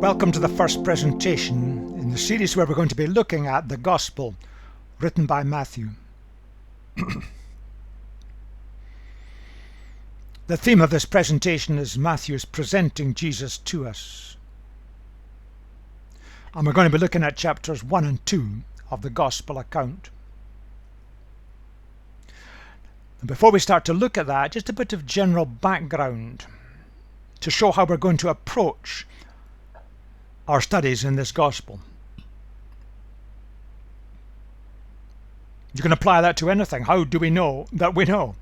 Welcome to the first presentation in the series where we're going to be looking at the Gospel written by Matthew. The theme of this presentation is Matthew's presenting Jesus to us. And we're going to be looking at chapters 1 and 2 of the Gospel account. And before we start to look at that, just a bit of general background to show how we're going to approach our studies in this Gospel. You can apply that to anything. How do we know that we know?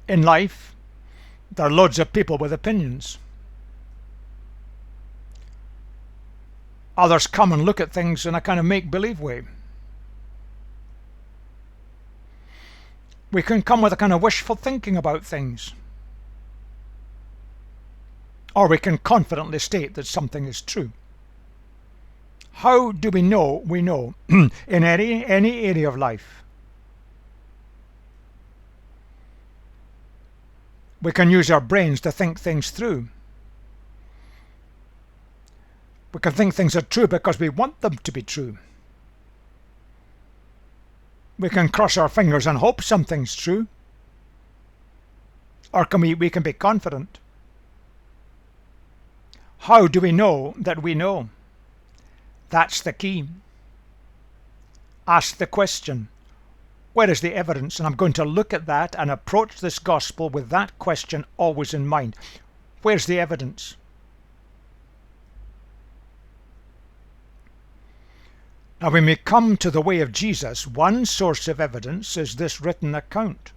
In life, there are loads of people with opinions. Others come and look at things in a kind of make-believe way. We can come with a kind of wishful thinking about things. Or we can confidently state that something is true. How do we know we know in any area of life? We can use our brains to think things through. We can think things are true because we want them to be true. We can cross our fingers and hope something's true. Or we can be confident. How do we know that we know? That's the key. Ask the question, where is the evidence? And I'm going to look at that and approach this gospel with that question always in mind. Where's the evidence? Now, when we come to the way of Jesus, one source of evidence is this written account.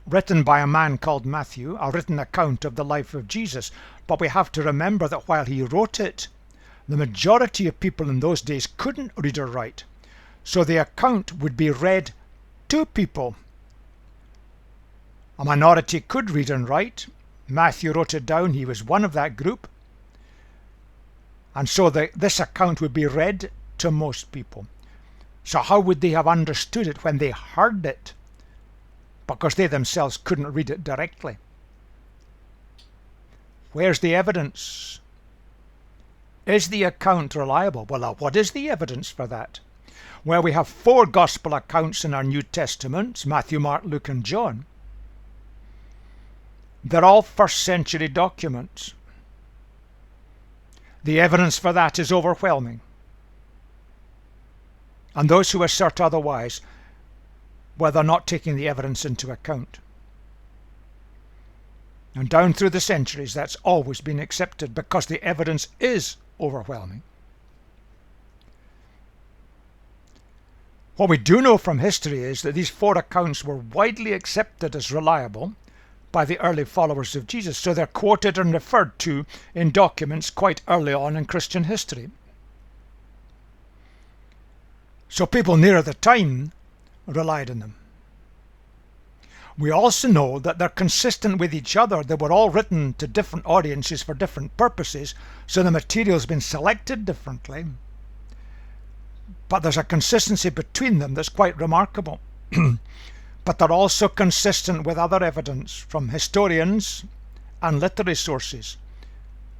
Written by a man called Matthew, a written account of the life of Jesus. But we have to remember that while he wrote it, the majority of people in those days couldn't read or write. So the account would be read to people. A minority could read and write. Matthew wrote it down. He was one of that group. And so this account would be read to most people. So how would they have understood it when they heard it? Because they themselves couldn't read it directly. Where's the evidence? Is the account reliable? Well, what is the evidence for that? Well, we have 4 gospel accounts in our New Testaments, Matthew, Mark, Luke and John. They're all first century documents. The evidence for that is overwhelming. And those who assert otherwise, well, they're not taking the evidence into account. And down through the centuries, that's always been accepted because the evidence is overwhelming. What we do know from history is that these 4 accounts were widely accepted as reliable by the early followers of Jesus, so they're quoted and referred to in documents quite early on in Christian history. So people nearer the time relied on them. We also know that they're consistent with each other. They were all written to different audiences for different purposes, so the material's been selected differently. But there's a consistency between them that's quite remarkable. But they're also consistent with other evidence from historians and literary sources.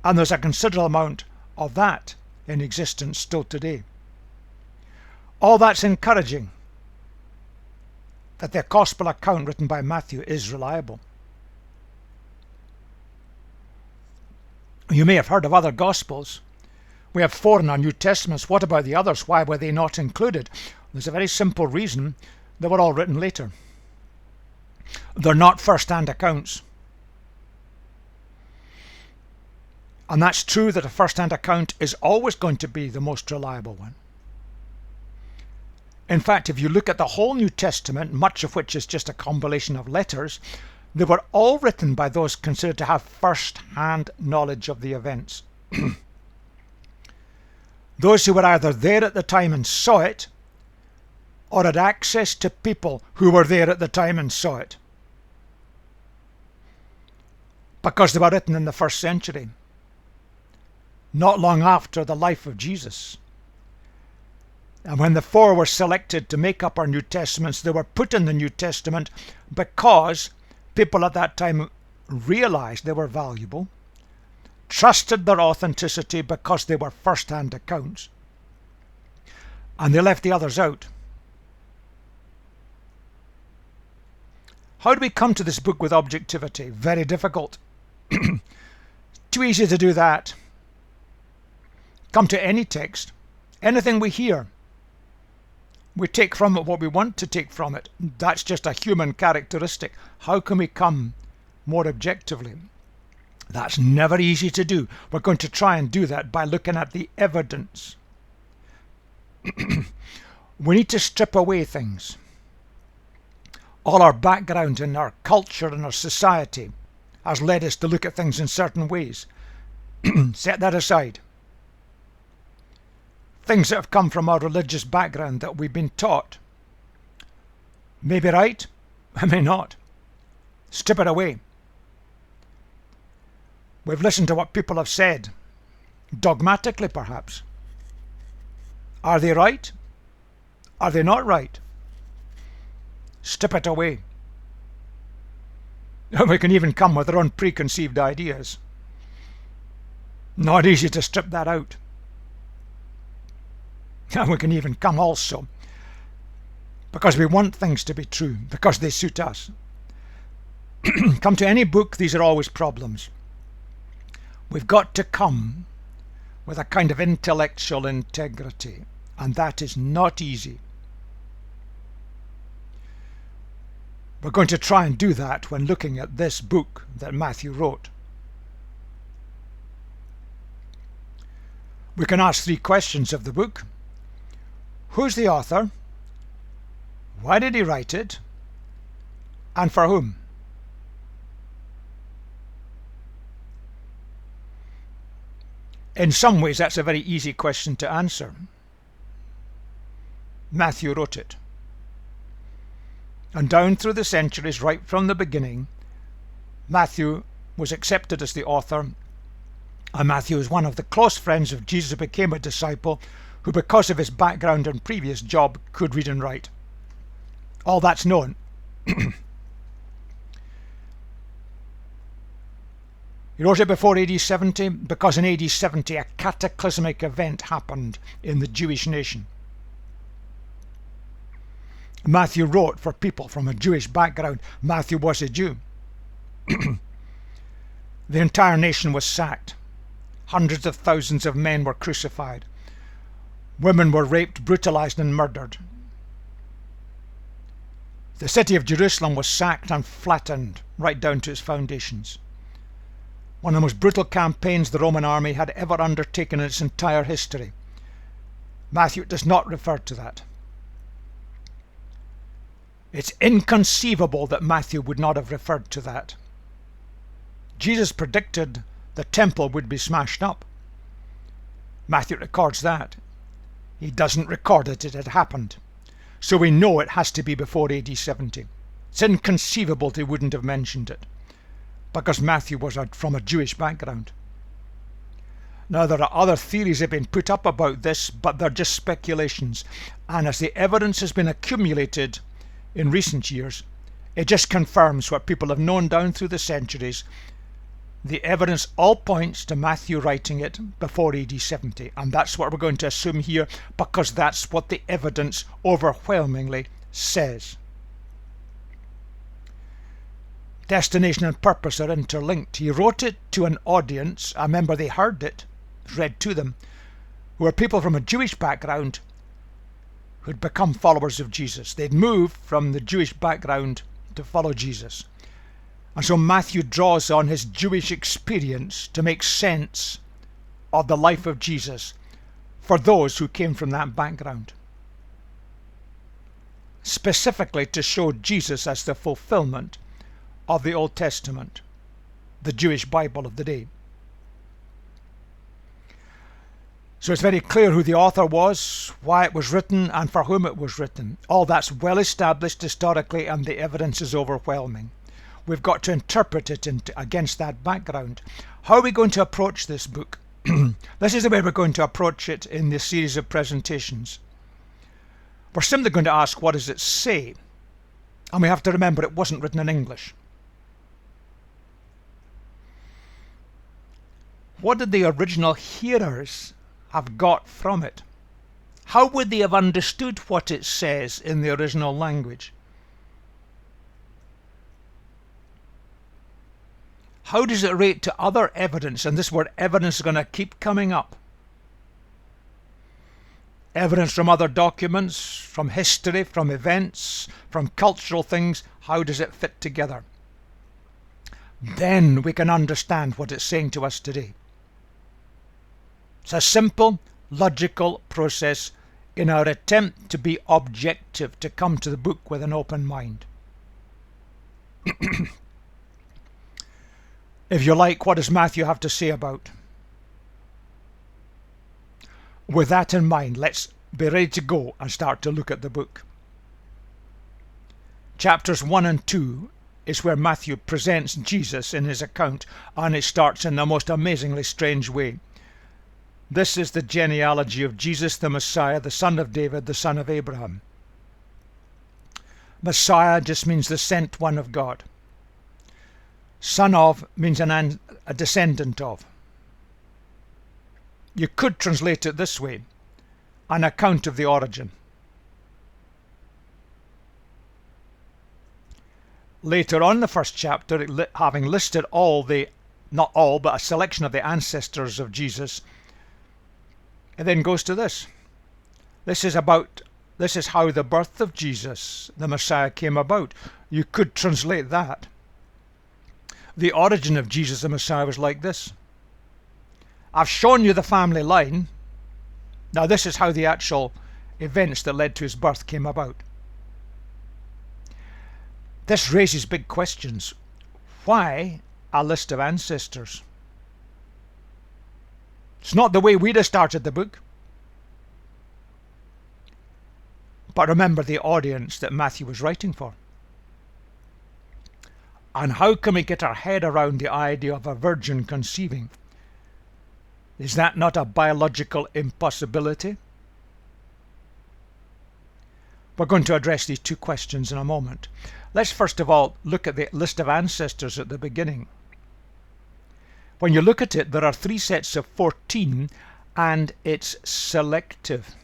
And there's a considerable amount of that in existence still today. All that's encouraging that the gospel account written by Matthew is reliable. You may have heard of other gospels. We have 4 in our New Testaments. What about the others? Why were they not included? There's a very simple reason. They were all written later. They're not first-hand accounts. And that's true that a first-hand account is always going to be the most reliable one. In fact, if you look at the whole New Testament, much of which is just a compilation of letters, they were all written by those considered to have first-hand knowledge of the events. Those who were either there at the time and saw it, or had access to people who were there at the time and saw it. Because they were written in the 1st century, not long after the life of Jesus. And when the 4 were selected to make up our New Testaments, they were put in the New Testament because people at that time realized they were valuable, trusted their authenticity because they were first-hand accounts, and they left the others out. How do we come to this book with objectivity? Very difficult. Too easy to do that. Come to any text, anything we hear, we take from it what we want to take from it. That's just a human characteristic. How can we come more objectively? That's never easy to do. We're going to try and do that by looking at the evidence. We need to strip away things. All our background and our culture and our society has led us to look at things in certain ways. Set that aside. Things that have come from our religious background that we've been taught. May be right, I may not. Strip it away. We've listened to what people have said, dogmatically perhaps. Are they right? Are they not right? Strip it away. We can even come with our own preconceived ideas. Not easy to strip that out. And we can even come also because we want things to be true, because they suit us. Come to any book, these are always problems. We've got to come with a kind of intellectual integrity, and that is not easy. We're going to try and do that when looking at this book that Matthew wrote. We can ask 3 questions of the book. Who's the author? Why did he write it? And for whom? In some ways, that's a very easy question to answer. Matthew wrote it. And down through the centuries, right from the beginning, Matthew was accepted as the author, and Matthew was one of the close friends of Jesus who became a disciple, who because of his background and previous job could read and write. All that's known. He wrote it before AD 70 because in AD 70 a cataclysmic event happened in the Jewish nation. Matthew wrote for people from a Jewish background. Matthew was a Jew. The entire nation was sacked. Hundreds of thousands of men were crucified. Women were raped, brutalized, and murdered. The city of Jerusalem was sacked and flattened right down to its foundations. One of the most brutal campaigns the Roman army had ever undertaken in its entire history. Matthew does not refer to that. It's inconceivable that Matthew would not have referred to that. Jesus predicted the temple would be smashed up. Matthew records that. He doesn't record it had happened. So we know it has to be before AD 70. It's inconceivable they wouldn't have mentioned it, because Matthew was from a Jewish background. Now, there are other theories that have been put up about this, but they're just speculations. And as the evidence has been accumulated in recent years, it just confirms what people have known down through the centuries. The evidence all points to Matthew writing it before AD 70, and that's what we're going to assume here, because that's what the evidence overwhelmingly says. Destination and purpose are interlinked. He wrote it to an audience, I remember they heard it, read to them, who were people from a Jewish background who'd become followers of Jesus. They'd moved from the Jewish background to follow Jesus. And so Matthew draws on his Jewish experience to make sense of the life of Jesus for those who came from that background. Specifically to show Jesus as the fulfillment of the Old Testament, the Jewish Bible of the day. So it's very clear who the author was, why it was written, and for whom it was written. All that's well established historically, and the evidence is overwhelming. We've got to interpret it against that background. How are we going to approach this book? This is the way we're going to approach it in this series of presentations. We're simply going to ask, what does it say? And we have to remember it wasn't written in English. what did the original hearers have got from it? How would they have understood what it says in the original language? How does it relate to other evidence? And this word evidence is going to keep coming up. Evidence from other documents, from history, from events, from cultural things. How does it fit together? Then we can understand what it's saying to us today. It's a simple, logical process in our attempt to be objective, to come to the book with an open mind. If you like, what does Matthew have to say about? With that in mind, let's be ready to go and start to look at the book. Chapters 1 and 2 is where Matthew presents Jesus in his account, and it starts in the most amazingly strange way. This is the genealogy of Jesus the Messiah, the son of David, the son of Abraham. Messiah just means the sent one of God. Son of means a descendant of. You could translate it this way: an account of the origin. Later on in the first chapter, having listed not all, but a selection of the ancestors of Jesus, it then goes to this. This is how the birth of Jesus, the Messiah, came about. You could translate that. The origin of Jesus the Messiah was like this. I've shown you the family line. Now this is how the actual events that led to his birth came about. This raises big questions. Why a list of ancestors? It's not the way we'd have started the book. But remember the audience that Matthew was writing for. And how can we get our head around the idea of a virgin conceiving? Is that not a biological impossibility? We're going to address these two questions in a moment. Let's first of all look at the list of ancestors at the beginning. When you look at it, there are 3 sets of 14, and it's selective.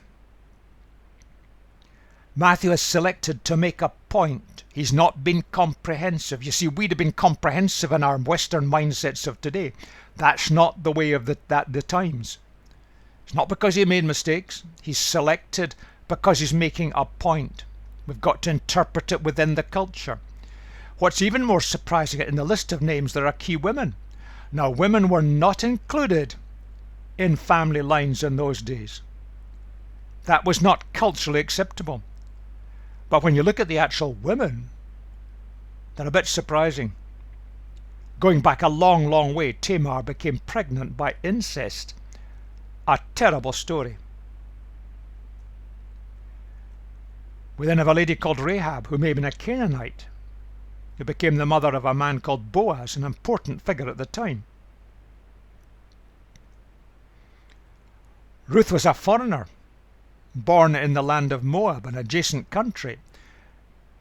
Matthew has selected to make a point. He's not been comprehensive. You see, we'd have been comprehensive in our Western mindsets of today. That's not the way of the times. It's not because he made mistakes. He's selected because he's making a point. We've got to interpret it within the culture. What's even more surprising, in the list of names there are key women. Now, women were not included in family lines in those days. That was not culturally acceptable. But when you look at the actual women, they're a bit surprising. Going back a long, long way, Tamar became pregnant by incest. A terrible story. We then have a lady called Rahab, who may have been a Canaanite, who became the mother of a man called Boaz, an important figure at the time. Ruth was a foreigner, born in the land of Moab, an adjacent country.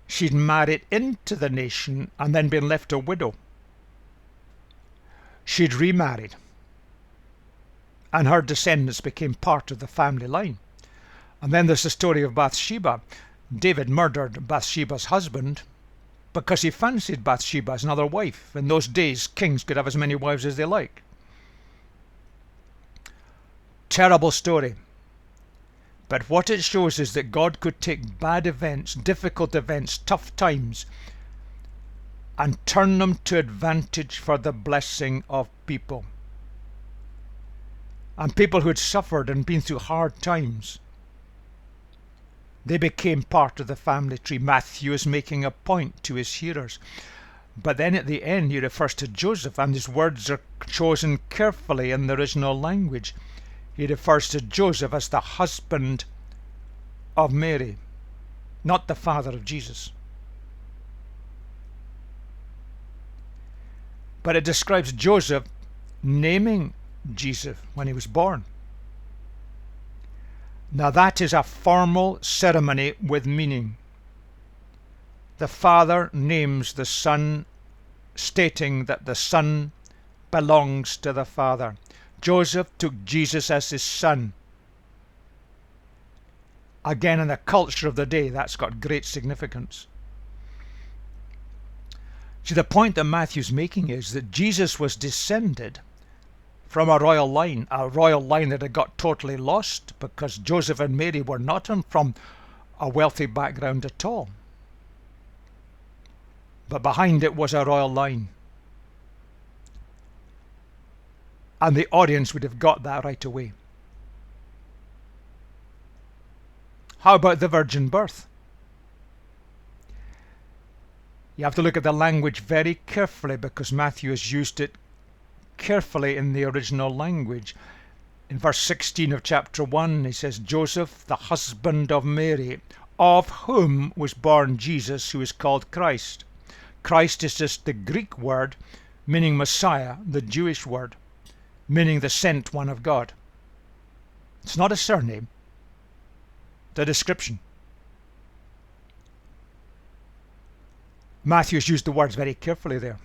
She'd married into the nation and then been left a widow. She'd remarried, and her descendants became part of the family line. And then there's the story of Bathsheba. David murdered Bathsheba's husband because he fancied Bathsheba as another wife. In those days, kings could have as many wives as they like. Terrible story. But what it shows is that God could take bad events, difficult events, tough times, and turn them to advantage for the blessing of people. And people who had suffered and been through hard times, they became part of the family tree. Matthew is making a point to his hearers. But then at the end he refers to Joseph, and his words are chosen carefully in the original language. He refers to Joseph as the husband of Mary, not the father of Jesus. But it describes Joseph naming Jesus when he was born. Now that is a formal ceremony with meaning. The father names the son, stating that the son belongs to the father. Joseph took Jesus as his son. Again, in the culture of the day, that's got great significance. See, the point that Matthew's making is that Jesus was descended from a royal line that had got totally lost because Joseph and Mary were not from a wealthy background at all. But behind it was a royal line. And the audience would have got that right away. How about the virgin birth? You have to look at the language very carefully because Matthew has used it carefully in the original language. In verse 16 of chapter 1, he says, Joseph, the husband of Mary, of whom was born Jesus, who is called Christ. Christ is just the Greek word meaning Messiah, the Jewish word, meaning the sent one of God. It's not a surname, it's a description. Matthew's used the words very carefully there.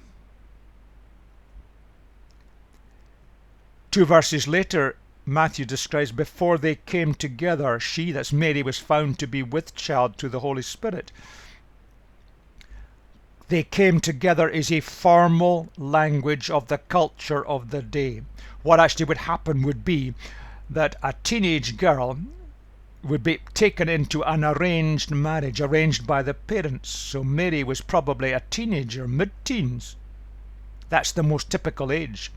2 verses later, Matthew describes, before they came together, she, that's Mary, was found to be with child through the Holy Spirit. They came together is a formal language of the culture of the day. What actually would happen would be that a teenage girl would be taken into an arranged marriage, arranged by the parents. So Mary was probably a teenager, mid-teens. That's the most typical age.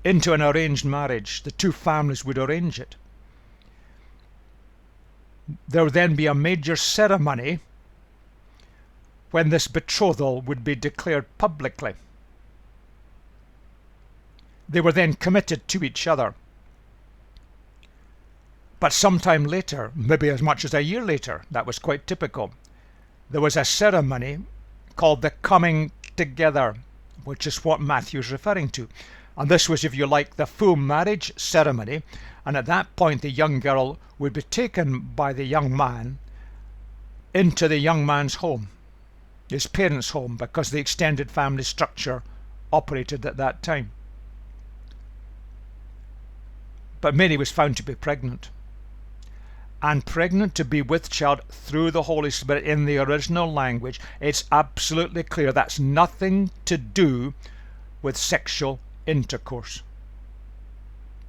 Into an arranged marriage. The two families would arrange it. There would then be a major ceremony when this betrothal would be declared publicly. They were then committed to each other. But sometime later, maybe as much as a year later, that was quite typical, there was a ceremony called the coming together, which is what Matthew's referring to. And this was, if you like, the full marriage ceremony. And at that point, the young girl would be taken by the young man into the young man's home, his parents' home, because the extended family structure operated at that time. But Mary was found to be pregnant. And pregnant to be with child through the Holy Spirit in the original language, it's absolutely clear that's nothing to do with sexual intercourse.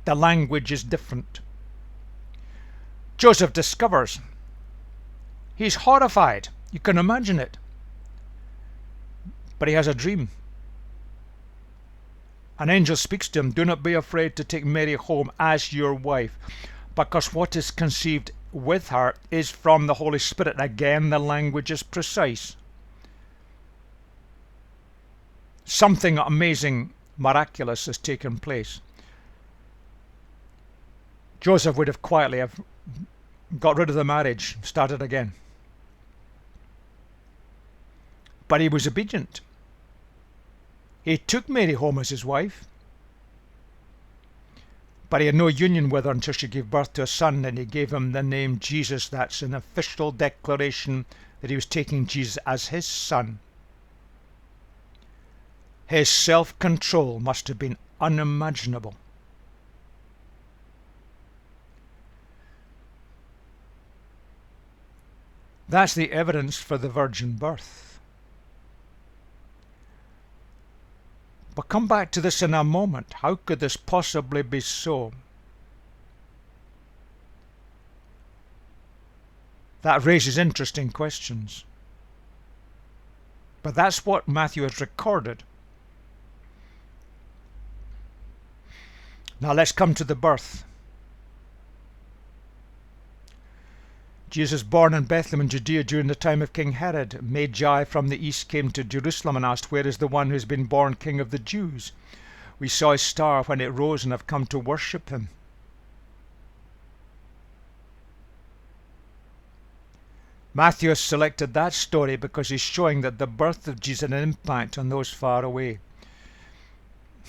The language is different. Joseph discovers. He's horrified. You can imagine it. But he has a dream. An angel speaks to him, do not be afraid to take Mary home as your wife, because what is conceived with her is from the Holy Spirit. Again, the language is precise. Something amazing, miraculous has taken place. Joseph would have quietly got rid of the marriage, started again. But he was obedient. He took Mary home as his wife, but he had no union with her until she gave birth to a son, and he gave him the name Jesus. That's an official declaration that he was taking Jesus as his son. His self-control must have been unimaginable. That's the evidence for the virgin birth. But come back to this in a moment. How could this possibly be so? That raises interesting questions. But that's what Matthew has recorded. Now let's come to the birth. Jesus, born in Bethlehem in Judea during the time of King Herod. Magi from the east came to Jerusalem and asked, where is the one who has been born King of the Jews? We saw his star when it rose and have come to worship him. Matthew has selected that story because he's showing that the birth of Jesus had an impact on those far away.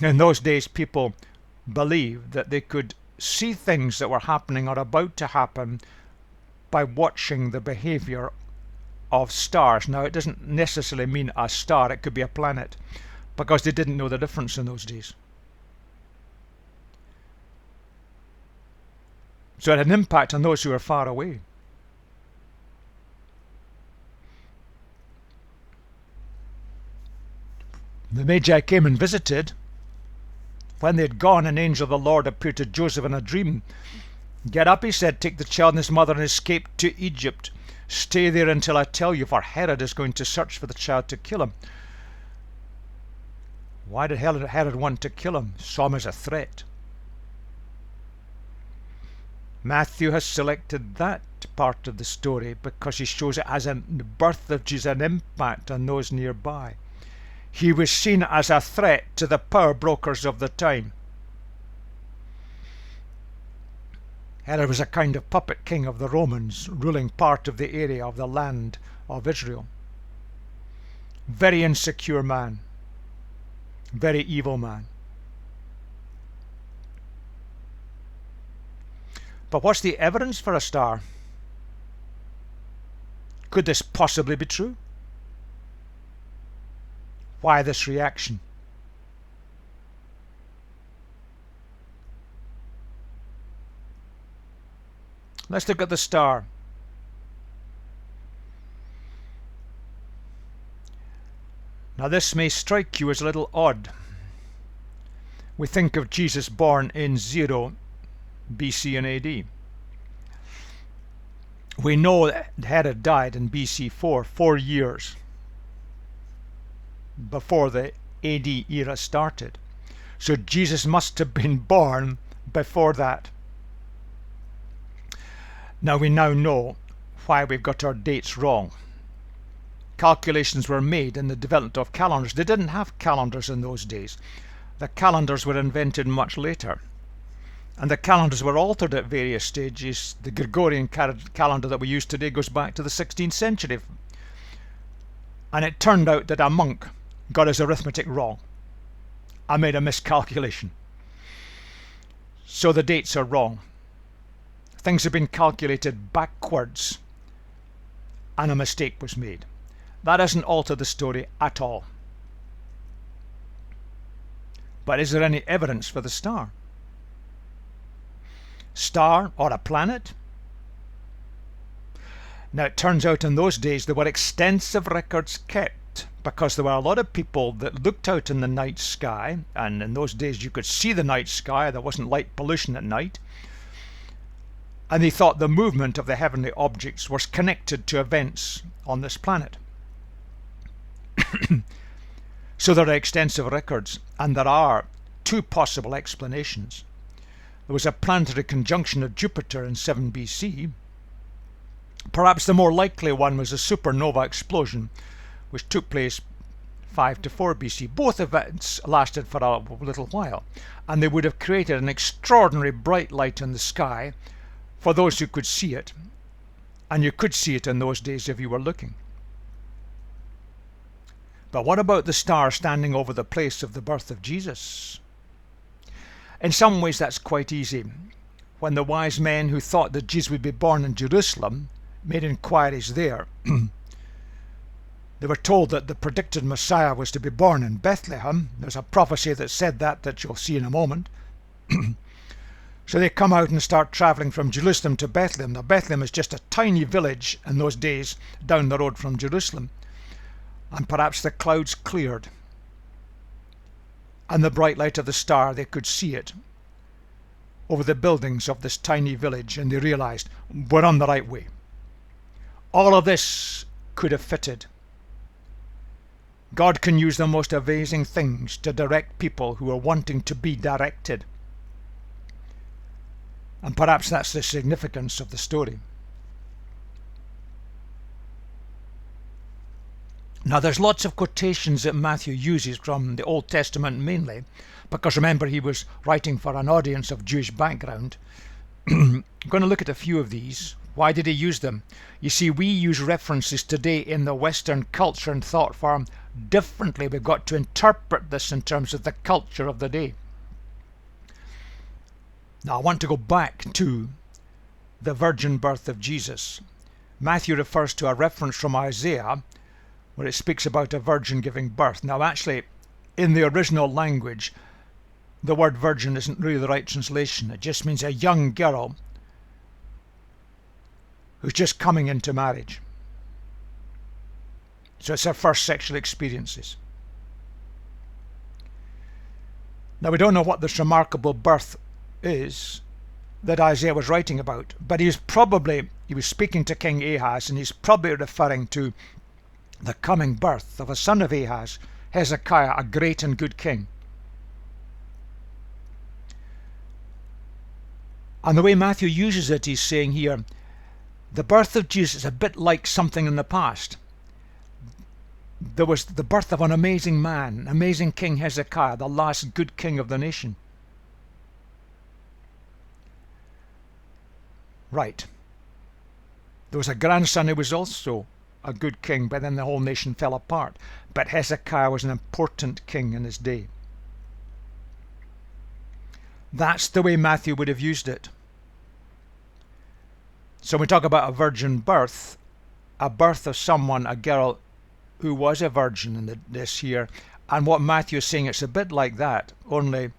In those days, people believed that they could see things that were happening or about to happen by watching the behavior of stars. Now, it doesn't necessarily mean a star, it could be a planet, because they didn't know the difference in those days. So it had an impact on those who were far away. The Magi came and visited. When they had gone, an angel of the Lord appeared to Joseph in a dream. "Get up," he said, "take the child and his mother and escape to Egypt. Stay there until I tell you, for Herod is going to search for the child to kill him." Why did Herod want to kill him? Saw him as a threat. Matthew has selected that part of the story because he shows it as the birth of Jesus an impact on those nearby. He was seen as a threat to the power brokers of the time. Herod was a kind of puppet king of the Romans, ruling part of the area of the land of Israel. Very insecure man. Very evil man. But what's the evidence for a star? Could this possibly be true? Why this reaction? Let's look at the star. Now this may strike you as a little odd. We think of Jesus born in 0 BC and AD. We know that Herod died in BC 4 years before the AD era started. So Jesus must have been born before that. Now we know why we've got our dates wrong. Calculations were made in the development of calendars. They didn't have calendars in those days. The calendars were invented much later. And the calendars were altered at various stages. The Gregorian calendar that we use today goes back to the 16th century. And it turned out that a monk got his arithmetic wrong. I made a miscalculation. So the dates are wrong. Things have been calculated backwards and a mistake was made. That doesn't alter the story at all. But is there any evidence for the star? Star or a planet? Now it turns out in those days there were extensive records kept because there were a lot of people that looked out in the night sky, and in those days you could see the night sky, there wasn't light pollution at night, and they thought the movement of the heavenly objects was connected to events on this planet. So there are extensive records, and there are two possible explanations. There was a planetary conjunction of Jupiter in 7 BC. Perhaps the more likely one was a supernova explosion, which took place 5 to 4 BC. Both events lasted for a little while, and they would have created an extraordinary bright light in the sky for those who could see it. And you could see it in those days if you were looking. But what about the star standing over the place of the birth of Jesus? In some ways that's quite easy. When the wise men who thought that Jesus would be born in Jerusalem made inquiries there, they were told that the predicted Messiah was to be born in Bethlehem. There's a prophecy that said that you'll see in a moment. So they come out and start travelling from Jerusalem to Bethlehem. Now Bethlehem is just a tiny village in those days down the road from Jerusalem. And perhaps the clouds cleared. And the bright light of the star, they could see it over the buildings of this tiny village, and they realized, we're on the right way. All of this could have fitted. God can use the most amazing things to direct people who are wanting to be directed. And perhaps that's the significance of the story. Now there's lots of quotations that Matthew uses from the Old Testament mainly, because remember he was writing for an audience of Jewish background. I'm going to look at a few of these. Why did he use them? You see, we use references today in the Western culture and thought form differently. We've got to interpret this in terms of the culture of the day. Now I want to go back to the virgin birth of Jesus. Matthew refers to a reference from Isaiah where it speaks about a virgin giving birth. Now actually, in the original language, the word virgin isn't really the right translation. It just means a young girl who's just coming into marriage. So it's her first sexual experiences. Now we don't know what this remarkable birth is that Isaiah was writing about, but he was speaking to King Ahaz, and he's probably referring to the coming birth of a son of Ahaz, Hezekiah, a great and good king. And the way Matthew uses it, he's saying here, the birth of Jesus is a bit like something in the past. There was the birth of an amazing man, amazing King Hezekiah, the last good king of the nation. Right. There was a grandson who was also a good king, but then the whole nation fell apart. But Hezekiah was an important king in his day. That's the way Matthew would have used it. So we talk about a virgin birth, a birth of someone, a girl who was a virgin in this here, and what Matthew is saying, it's a bit like that, only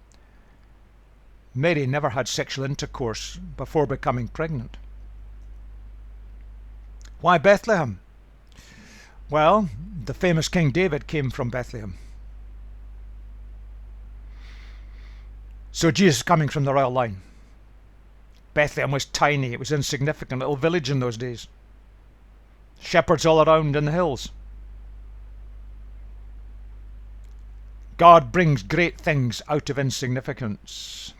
Mary never had sexual intercourse before becoming pregnant. Why Bethlehem? Well, the famous King David came from Bethlehem. So Jesus is coming from the royal line. Bethlehem was tiny, it was an insignificant little village in those days. Shepherds all around in the hills. God brings great things out of insignificance.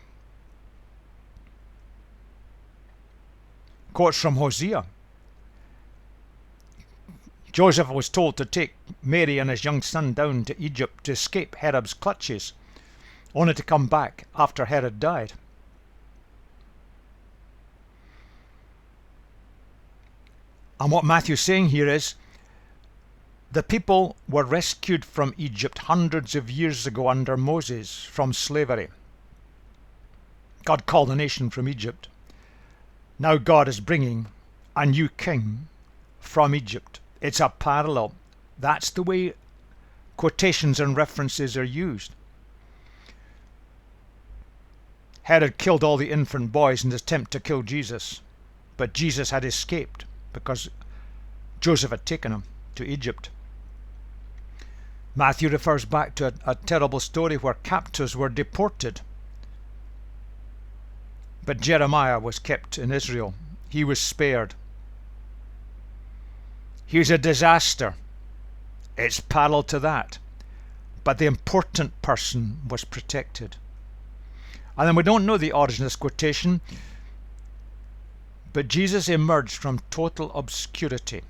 Quotes from Hosea. Joseph was told to take Mary and his young son down to Egypt to escape Herod's clutches, only to come back after Herod died. And what Matthew's saying here is, the people were rescued from Egypt hundreds of years ago under Moses from slavery. God called the nation from Egypt. Now God is bringing a new king from Egypt. It's a parallel. That's the way quotations and references are used. Herod killed all the infant boys in his attempt to kill Jesus, but Jesus had escaped because Joseph had taken him to Egypt. Matthew refers back to a terrible story where captives were deported, but Jeremiah was kept in Israel. He was spared. Here's a disaster. It's parallel to that, but the important person was protected. And then we don't know the origin of this quotation, but Jesus emerged from total obscurity.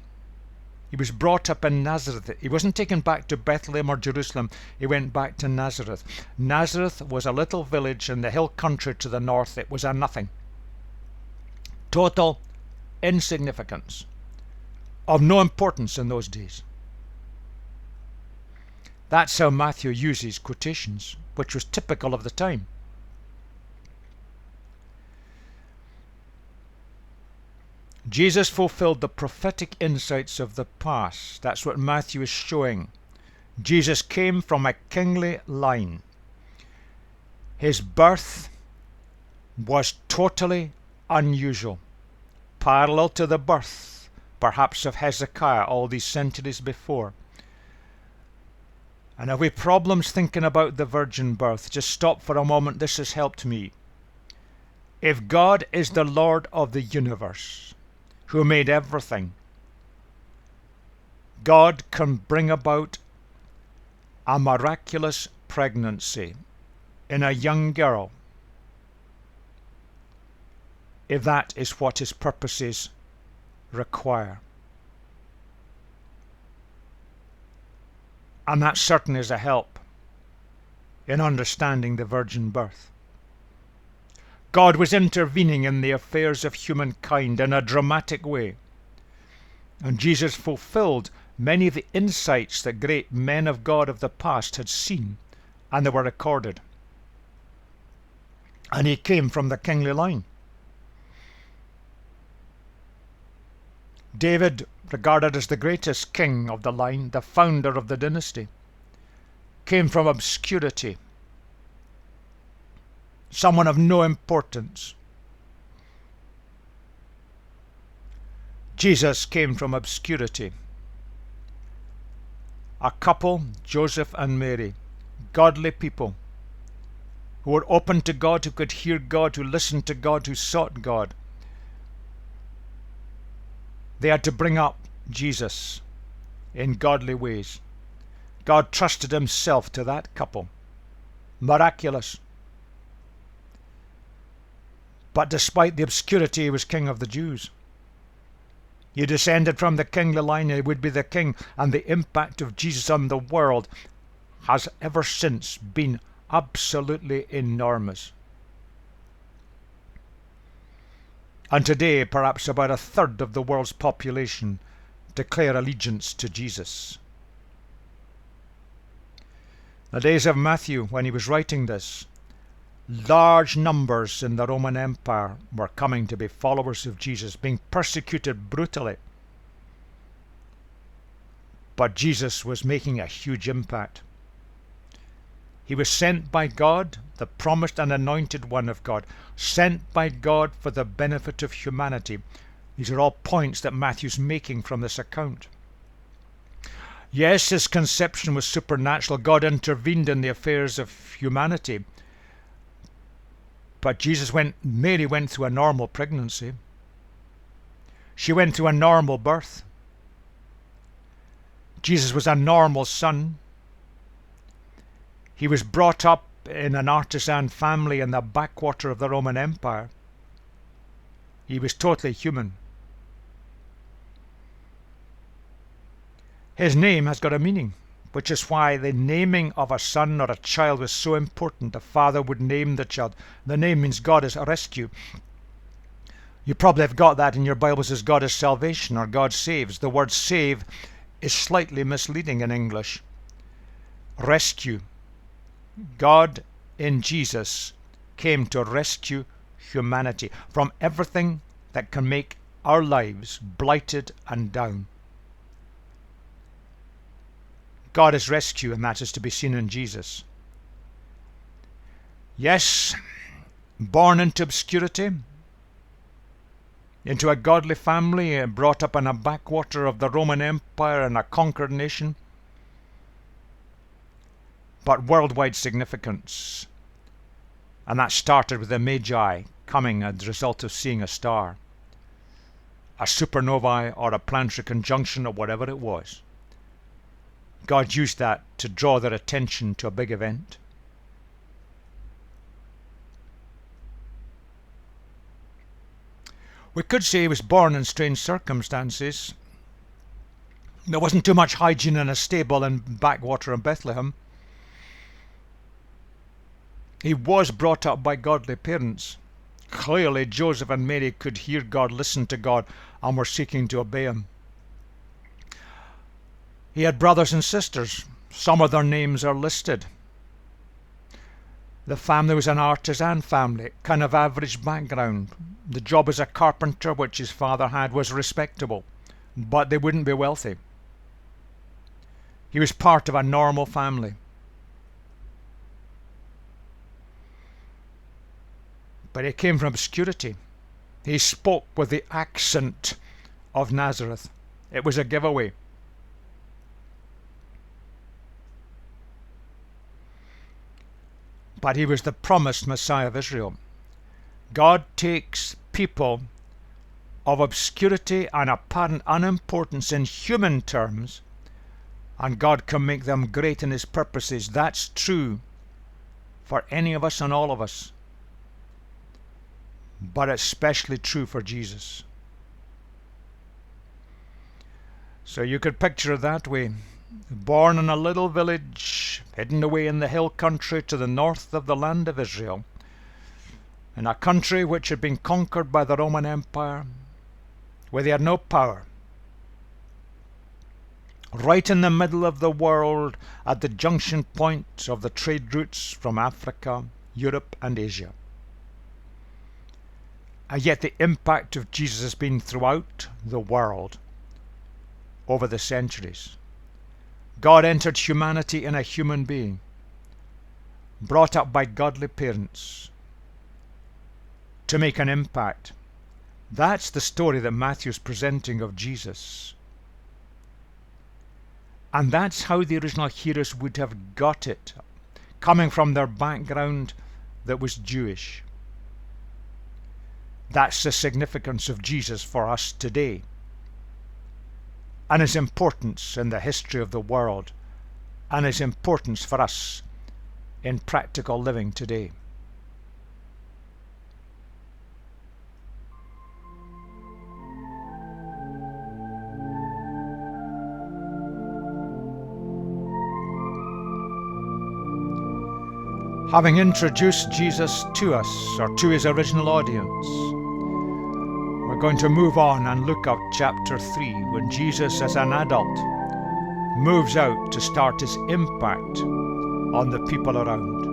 He was brought up in Nazareth. He wasn't taken back to Bethlehem or Jerusalem. He went back to Nazareth. Nazareth was a little village in the hill country to the north. It was a nothing. Total insignificance. Of no importance in those days. That's how Matthew uses quotations, which was typical of the time. Jesus fulfilled the prophetic insights of the past. That's what Matthew is showing. Jesus came from a kingly line. His birth was totally unusual, parallel to the birth, perhaps, of Hezekiah all these centuries before. And if we have problems thinking about the virgin birth, just stop for a moment. This has helped me. If God is the Lord of the universe, who made everything, God can bring about a miraculous pregnancy in a young girl if that is what his purposes require. And that certainly is a help in understanding the virgin birth. God was intervening in the affairs of humankind in a dramatic way. And Jesus fulfilled many of the insights that great men of God of the past had seen, and they were recorded. And he came from the kingly line. David, regarded as the greatest king of the line, the founder of the dynasty, came from obscurity. Someone of no importance. Jesus came from obscurity. A couple, Joseph and Mary, godly people, who were open to God, who could hear God, who listened to God, who sought God. They had to bring up Jesus in godly ways. God trusted himself to that couple. Miraculous. But despite the obscurity, he was King of the Jews. He descended from the kingly line, he would be the king, and the impact of Jesus on the world has ever since been absolutely enormous. And today, perhaps about a third of the world's population declare allegiance to Jesus. The days of Matthew, when he was writing this, large numbers in the Roman Empire were coming to be followers of Jesus, being persecuted brutally. But Jesus was making a huge impact. He was sent by God, the promised and anointed one of God, sent by God for the benefit of humanity. These are all points that Matthew's making from this account. Yes, his conception was supernatural. God intervened in the affairs of humanity. But Mary went through a normal pregnancy. She went through a normal birth. Jesus was a normal son. He was brought up in an artisan family in the backwater of the Roman Empire. He was totally human. His name has got a meaning, which is why the naming of a son or a child was so important. A father would name the child. The name means God is a rescue. You probably have got that in your Bibles as God is salvation or God saves. The word save is slightly misleading in English. Rescue. God in Jesus came to rescue humanity from everything that can make our lives blighted and down. God is rescue, and that is to be seen in Jesus. Yes, born into obscurity, into a godly family, brought up in a backwater of the Roman Empire and a conquered nation, but worldwide significance. And that started with the Magi coming as a result of seeing a star, a supernovae or a planetary conjunction or whatever it was. God used that to draw their attention to a big event. We could say he was born in strange circumstances. There wasn't too much hygiene in a stable in backwater in Bethlehem. He was brought up by godly parents. Clearly Joseph and Mary could hear God, listen to God, and were seeking to obey him. He had brothers and sisters. Some of their names are listed. The family was an artisan family, kind of average background. The job as a carpenter, which his father had, was respectable, but they wouldn't be wealthy. He was part of a normal family. But he came from obscurity. He spoke with the accent of Nazareth. It was a giveaway. But he was the promised Messiah of Israel. God takes people of obscurity and apparent unimportance in human terms, and God can make them great in his purposes. That's true for any of us and all of us. But it's especially true for Jesus. So you could picture it that way. Born in a little village, hidden away in the hill country to the north of the land of Israel, in a country which had been conquered by the Roman Empire, where they had no power. Right in the middle of the world, at the junction point of the trade routes from Africa, Europe and Asia. And yet the impact of Jesus has been throughout the world over the centuries. God entered humanity in a human being, brought up by godly parents, to make an impact, That's the story that Matthew's presenting of Jesus. And that's how the original hearers would have got it, coming from their background that was Jewish. That's the significance of Jesus for us today, and his importance in the history of the world, and his importance for us in practical living today. Having introduced Jesus to us, or to his original audience, we're going to move on and look at chapter 3, when Jesus as an adult moves out to start his impact on the people around.